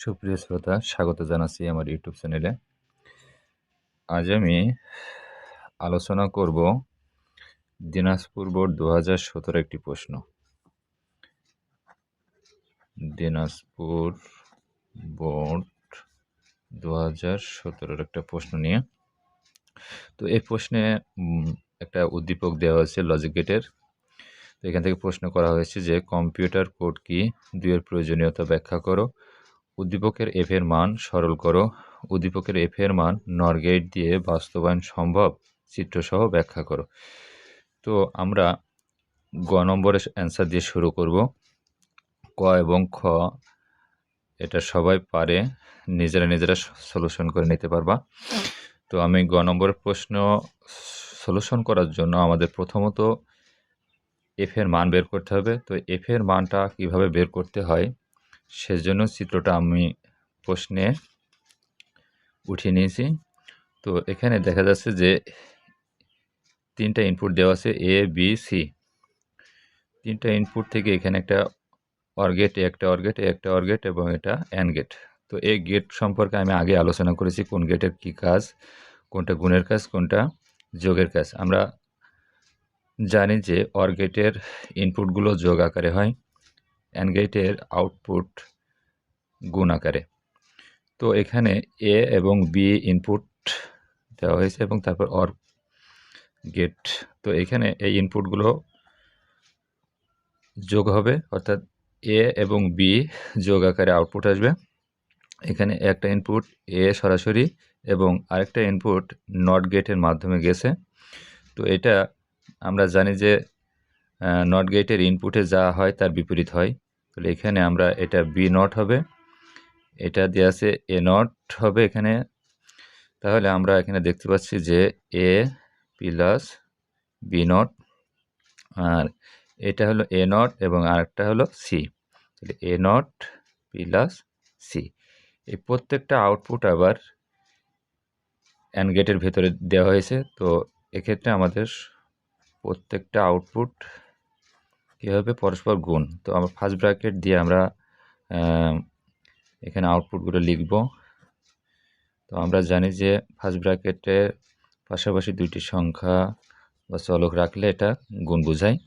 সুপ্রিয় শ্রোতা, স্বাগত জানাচ্ছি আমার ইউটিউব চ্যানেলে। আজ আমি আলোচনা করব দিনাজপুর বোর্ড 2017 একটি প্রশ্ন। দিনাজপুর বোর্ড 2017 একটা প্রশ্ন নিয়ে। তো এই প্রশ্নে একটা উদ্দীপক দেওয়া হয়েছে লজিক গেটের। তো এখান থেকে প্রশ্ন করা হয়েছে যে কম্পিউটার কোড কি, দুইয়ের প্রয়োজনীয়তা ব্যাখ্যা করো, উদ্দীপকের এফ এর মান সরল করো, উদ্দীপকের এফ এর মান নর গেট দিয়ে বাস্তবায়ন সম্ভব, চিত্রসহ ব্যাখ্যা করো। তো আমরা গ নম্বরের অ্যান্সার দিয়ে শুরু করব। ক এবং খ এটা সবাই পারে, নিজেরা সলিউশন করে নিতে পারবা। তো আমি গ নম্বরের প্রশ্ন সলিউশন করার জন্য আমাদের প্রথমত এফ এর মান বের করতে হবে। তো এফ এর মানটা কিভাবে বের করতে হয় সেজন্য চিত্রটা আমি প্রশ্নে উঠিয়ে নিয়েছি। তো এখানে দেখা যাচ্ছে যে তিনটা ইনপুট দেওয়া আছে এ বি সি। তিনটা ইনপুট থেকে এখানে একটা অর গেট, একটা অর গেট, একটা অর গেট এবং এটা অ্যান্ড গেট। তো এই গেট সম্পর্কে আমি আগে আলোচনা করেছি, কোন গেটের কী কাজ, কোনটা গুণের কাজ, কোনটা যোগের কাজ। আমরা জানি যে অর গেটের ইনপুটগুলো যোগ আকারে হয়, অ্যান্ড গেটের আউটপুট গুণ আকারে। তো এখানে এ এবং বি ইনপুট দেওয়া হয়েছে এবং তারপর অর গেট। তো এখানে এই ইনপুটগুলো যোগ হবে, অর্থাৎ এ এবং বি যোগ আকারে আউটপুট আসবে। এখানে একটা ইনপুট এ সরাসরি এবং আরেকটা ইনপুট নট গেটের মাধ্যমে গেছে। তো এটা আমরা জানি যে নট গেটের ইনপুটে যা হয় তার বিপরীত হয়। তাহলে এখানে আমরা এটা বি নট হবে, এটা দেওয়া আছে এ নট হবে এখানে। তাহলে আমরা এখানে দেখতে পাচ্ছি যে এ প্লাস বি নট, আর এটা হলো এ নট এবং আরেকটা হলো সি। তাহলে এ নট প্লাস সি। এই প্রত্যেকটা আউটপুট আবার অ্যান্ড গেটের ভেতরে দেওয়া হয়েছে। তো এক্ষেত্রে আমাদের প্রত্যেকটা আউটপুট কী হবে, পরস্পর গুণ। তো আমরা ফার্স্ট ব্র্যাকেট দিয়ে আমরা এখানে আউটপুটগুলো লিখব। তো আমরা জানি যে ফার্স্ট ব্র্যাকেটের পাশাপাশি দুইটি সংখ্যা বা চলক রাখলে এটা গুণ বোঝায়।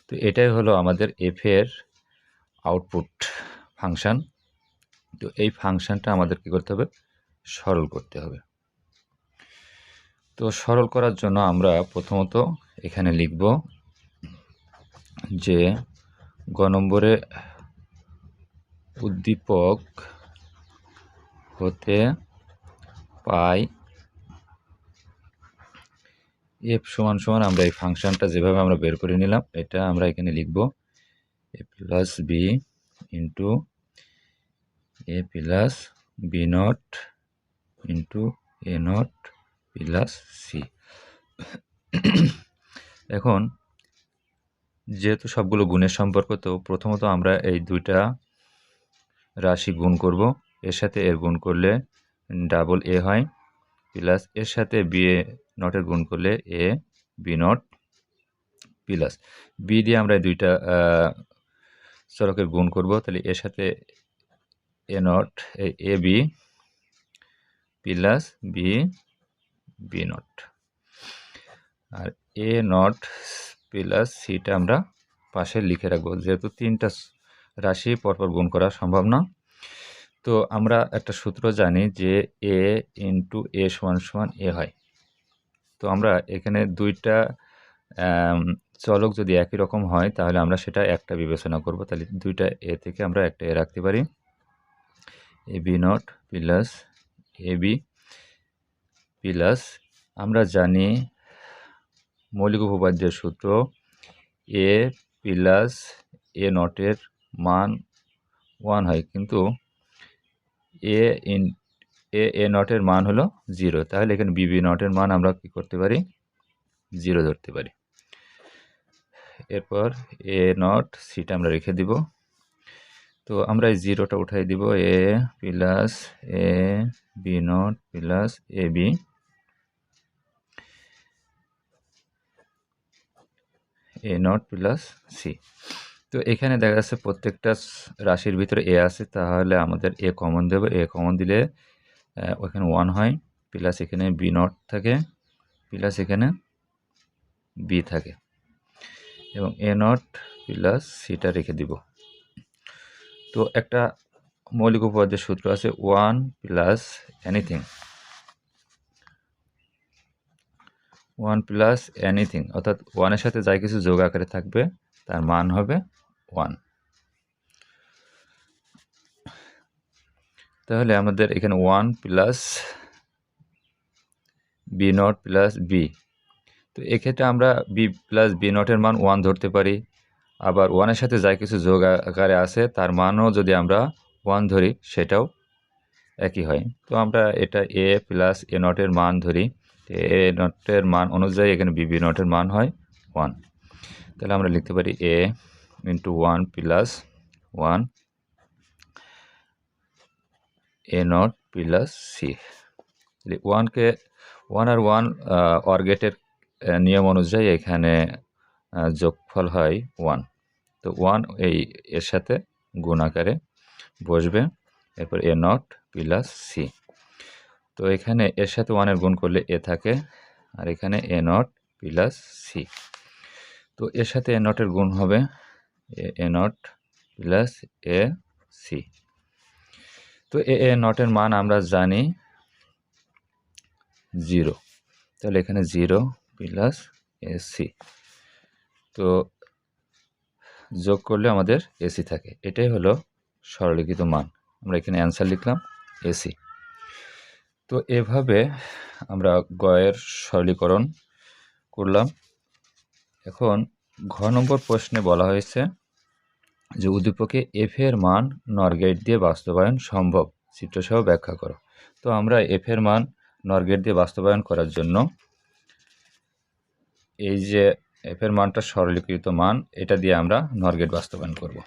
তো এটাই হলো আমাদের এফ এর আউটপুট ফাংশান। তো এই ফাংশানটা আমাদের কী করতে হবে, সরল করতে হবে। তো সরল করার জন্য আমরা প্রথমত এখানে লিখব যে গ নম্বরে উদ্দীপক হতে পাই এফ সমান সমান, আমরা এই ফাংশানটা যেভাবে আমরা বের করে নিলাম এটা আমরা এখানে লিখব A plus B into A plus B not into A not plus C. এখন যেহেতু সবগুলো গুণের সম্পর্ক, তো প্রথমত আমরা এই দুইটা রাশি গুণ করব। এর সাথে এর গুণ করলে ডাবল এ হয়, প্লাস এর সাথে বি এ নটের গুণ করলে A B not, plus B দিয়ে আমরা দুইটা চলকের গুণ করব। তাহলে এর সাথে A not A B plus B B not, আর এ নট প্লাস সিটা আমরা পাশে লিখে রাখবো, যেহেতু তিনটা রাশি পরপর গুণ করা সম্ভব না। তো আমরা একটা সূত্র জানি যে এ ইন্টু এ সমান সমান এ হয়। তো আমরা এখানে দুইটা চলক যদি একই রকম হয় তাহলে আমরা সেটা একটা বিবেচনা করব। তাহলে দুইটা এ থেকে আমরা একটা এ রাখতে পারি, A B not plus A B plus, আমরা জানি মৌলিক উপপাদ্যের সূত্র এ প্লাস এ নটের মান 1 হয়, কিন্তু এ নটের মান হলো 0। তাহলে এখানে বি নটের মান আমরা কি করতে পারি, 0 ধরতে পারি। এরপর এ নট সিটা আমরা রেখে দিব। তো আমরা এই 0টা উঠাই দিব, A plus A B not plus A B A not plus C. তো এখানে দেখা যাচ্ছে প্রত্যেকটা রাশির ভিতরে এ আছে, তাহলে আমাদের a common Dev. A common দিলে ওখানে 1 হয়, প্লাস এখানে বি নট থাকে, প্লাস এখানে বি থাকে, এবং এ নট প্লাস সিটা রেখে দিব। তো একটা মৌলিক উপপাদ্যের সূত্র আছে 1 প্লাস এনিথিং, 1 প্লাস এনিথিং অর্থাৎ 1 এর সাথে যাই কিছু যোগ আকারে থাকবে তার মান হবে 1। তাহলে আমাদের এখানে 1 plus B not plus b, তো এক্ষেত্রে আমরা বি প্লাস বি নটের মান 1 ধরতে পারি, আবার 1 এর সাথে যাই কিছু যোগ আকারে আছে তার মানও যদি আমরা 1 ধরি সেটাও একই হয়। তো আমরা এটা এ প্লাস এ নটের মান ধরি, এ নটের মান অনুযায়ী এখানে বি নটের মান হয় 1। তাহলে আমরা লিখতে পারি A into 1 plus 1 A not plus C. 1কে 1 আর 1 অর গেটের নিয়ম অনুযায়ী এখানে যোগফল হয় 1। তো 1 এই এর সাথে গুণ আকারে বসবে, এরপর এ নট প্লাস সি। তো এখানে এর সাথে 1 এর গুণ করলে এ থাকে, আর এখানে এ নট প্লাস সি। তো এর সাথে এ নটের গুণ হবে এ নট প্লাস এ সি। তো এ নটের মান আমরা জানি 0, তাহলে এখানে 0 প্লাস এ সি। তো যোগ করলে আমাদের এসি থাকে, এটাই হলো সরলীকৃত মান। আমরা এখানে অ্যান্সার লিখলাম এসি। তো এভাবে আমরা গয়ের সরলীকরণ করলাম। এখন ঘ নম্বর প্রশ্নে বলা হয়েছে যে উদ্দীপকে এফ এর মান নর গেট দিয়ে বাস্তবায়ন সম্ভব, চিত্রসহ ব্যাখ্যা করো। তো আমরা এফ এর মান নর গেট দিয়ে বাস্তবায়ন করার জন্য এই যে এফ এর মানটা সরলীকৃত মান, এটা দিয়ে আমরা নর গেট বাস্তবায়ন করব।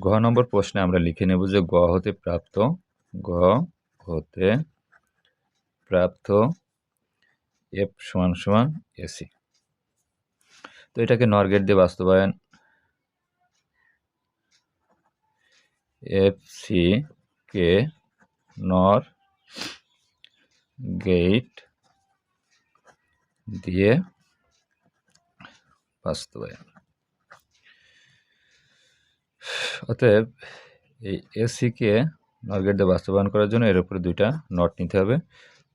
ঘ নম্বর প্রশ্নে আমরা লিখে নেব যে গ হতে প্রাপ্ত এফ সমান সমান এসি। তো এটাকে নর গেট দিয়ে বাস্তবায়ন, এফ সি কে নর গেট দিয়ে বাস্তবায়ন। অতএব এই এসিকে নর গেট দিয়ে বাস্তবায়ন করার জন্য এর উপরে দুইটা নট নিতে হবে।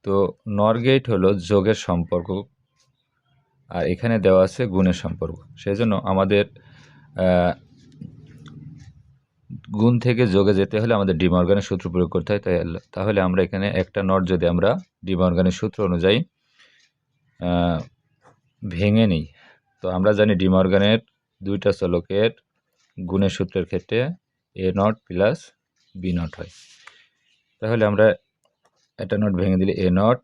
তো নর গেট হলো যোগের সম্পর্ক, আর এখানে দেওয়া আছে গুণের সম্পর্ক। সেই জন্য আমাদের গুণ থেকে যোগে যেতে হলে আমাদের ডি মর্গানের সূত্র প্রয়োগ করতে হয়। তাহলে আমরা এখানে একটা নট যদি আমরা ডি মর্গানের সূত্র অনুযায়ী ভেঙে নিই, তো আমরা জানি ডি মর্গানের দুইটা চলকের গুণের সূত্রের ক্ষেত্রে এ নট প্লাস বি নট হয়। তাহলে আমরা একটা নট ভেঙে দিলে এ নট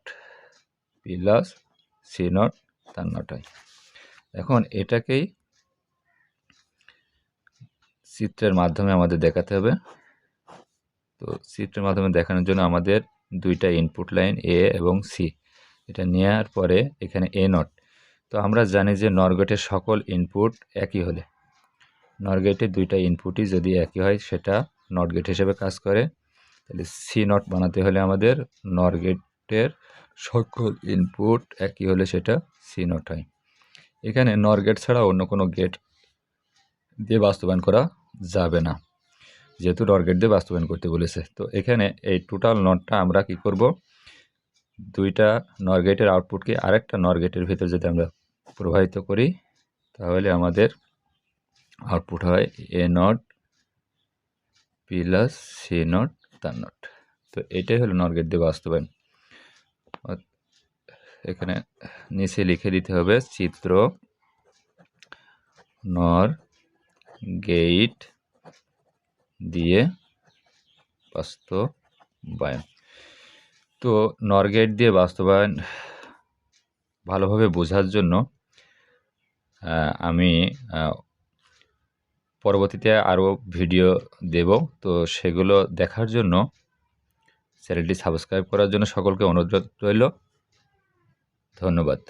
প্লাস সি নট তার নট হয়। এখন এটাকেই চিত্রের মাধ্যমে আমাদের দেখাতে হবে। তো চিত্রের মাধ্যমে দেখানোর জন্য আমাদের দুইটা ইনপুট লাইন এ এবং সি, এটা নেওয়ার পরে এখানে এ নট। তো আমরা জানি যে নর গেটের সকল ইনপুট একই হলে, নর গেটের দুইটা ইনপুটই যদি একই হয় সেটা নট গেট হিসেবে কাজ করে। তাহলে সি নট বানাতে হলে আমাদের নর গেটের সকল ইনপুট একই হলে সেটা সি নট হয়। এখানে নর গেট ছাড়া অন্য কোনো গেট দিয়ে বাস্তবায়ন করা যাবে না, যেহেতু নর গেট দিয়ে বাস্তবায়ন করতে বলেছে। তো এখানে এই টোটাল নটটা আমরা কি করব, দুইটা নর গেটের আউটপুটকে আরেকটা নর গেটের ভিতর যদি আমরা প্রবাহিত করি তাহলে আমাদের আউটপুট হয় এ নট প্লাস সি নট তার নট। তো এটাই হলো নর গেট দিয়ে বাস্তবায়ন। এখানে নিচে লিখে দিতে হবে চিত্র নর গেট দিয়ে বাস্তবায়ন। তো নর গেট দিয়ে বাস্তবায়ন ভালোভাবে বোঝার জন্য আমি পরবর্তীতে আরও ভিডিও দেব। তো সেগুলো দেখার জন্য চ্যানেলটি সাবস্ক্রাইব করার জন্য সকলকে অনুরোধ রইল। ধন্যবাদ।